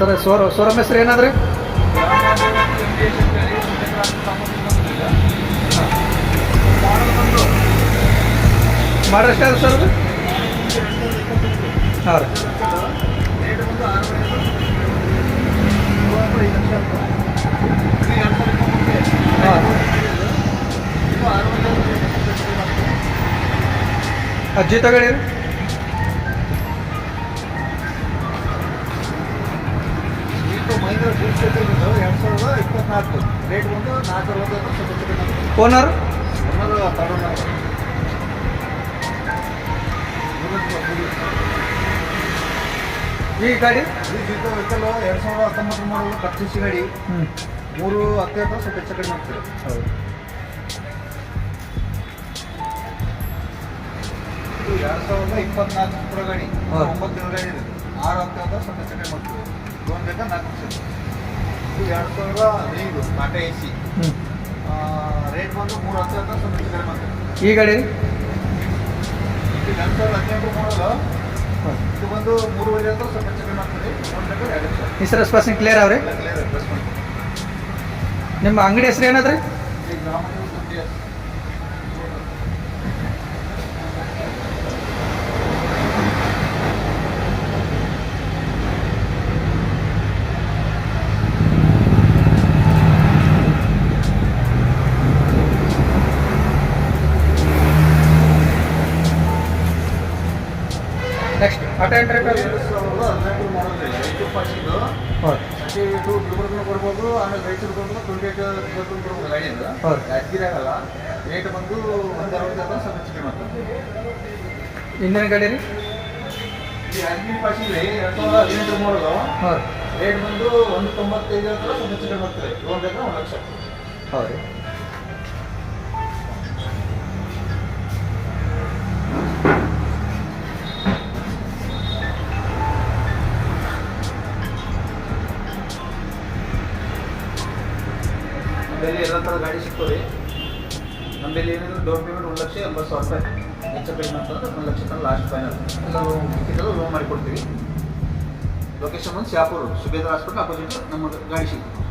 Sir showroom ಹೆಸರು ಏನಾದ್ರಿ? ಮಾಡ್ರಿ ಎಷ್ಟು ಸರ್ ಅದು? ಹಾಂ ರೀ. ಹಾಂ ಅಜ್ಜಿ ತಗೊಳ್ಳಿ ರೀ. ಮಹೇಂದ್ರ 2024 ರೇಟ್ ಬಂದು 460. ಓನರ್ ಈ ಗಾಡಿ ವೆಹಿಕಲ್ 2019 ಮಾಡಲು ಕಚ್ಚಿಸಿ ಗಾಡಿ 310 ಸ್ವಲ್ಪ ಹೆಚ್ಚು ಕಡಿಮೆ ಆಗ್ತದೆ. ಹೌದು. ಇದು 2024 ಕೂಡ ಗಾಡಿ 9 ತಿಂಗಳ ಗಾಡಿ ಇದೆ. 610 ಸ್ವಲ್ಪ ಹೆಚ್ಚು ಕಡಿಮೆ ಆಗ್ತದೆ. ಲೋನ್ ಬೇಕಾ 4%. ಇದು 2015 ಟಾಟಾ AC ರೇಟ್ ಬಂದು 310 ಸ್ವಲ್ಪ ಹೆಚ್ಚು ಕಡಿಮೆ ಆಗ್ತದೆ. ಈ ಗಾಡಿ ಇದು 2018 ಮಾಡಲು ಇದು ಬಂದು 3.5 ಸ್ವಲ್ಪ ಹೆಚ್ಚು ಕಡಿಮೆ ಆಗ್ತದೆ. ಲೋನ್ ಬೇಕಾ 2 ಲಕ್ಷ. ಇನ್ಸೂರೆನ್ಸ್ ಪಾಸಿಂಗ್ ಕ್ಲಿಯರ್ ಅವ್ರಿ? ನಿಮ್ಮ ಅಂಗಡಿ ಹೆಸರು ಏನದ್ರಿ? ನೆಕ್ಸ್ಟ್ ಆಟೋ ಎಂಟ್ರಿ ಕೊಡ್ಬೋದು. ಆಮೇಲೆ ರೈತರು ಕೊಡ್ಬೋದು. 28 ಕೊಡ್ಬೋದು ಗಾಡಿಯಿಂದ. ಯಾದಗಿರಿ ಆಗಲ್ಲ. ರೇಟ್ ಬಂದು 160 ಸ್ವಲ್ಪ ಹೆಚ್ಚು ಮಾಡ್ತಾರೆ. ಇಂದಿನ ಗಾಡಿ ರೀ? ಯಾದಗಿರಿ ಪಾಸಿಗೆ 2018 ಮಾಡೋದು. ಹಾಂ ರೇಟ್ ಬಂದು 195 ಸ್ವಲ್ಪ ಹೆಚ್ಚು ಮಾಡ್ತಾರೆ. ಲೋನ್ ಬೇಕಾ 1 ಲಕ್ಷ. ಹೌದು ರೀ. ನಮ್ಮಲ್ಲಿ ಎಲ್ಲ ಥರ ಗಾಡಿ ಸಿಗ್ತದೆ. ನಮ್ಮಲ್ಲಿ ಏನಿದ್ರೆ ಡೌನ್ ಪೇಮೆಂಟ್ 1,80,000 ರೂಪಾಯಿ ಹೆಚ್ಚು ಕಡಿಮೆ ಅಂತಂದ್ರೆ 1 ಲಕ್ಷ ತನಕ ಲಾಸ್ಟ್ ಫೈನಲ್ ಎಲ್ಲ ಲೋನ್ ಮಾಡಿಕೊಡ್ತೀವಿ. ಲೊಕೇಶನ್ ಬಂದು ಶಾಪುರ್ ಸುಬೇದಾರ್ ಹಾಸ್ಪಿಟಲ್ ಅಪೋಸಿಟ್ ನಮ್ಮ ಗಾಡಿ ಸಿಗ್ತದೆ.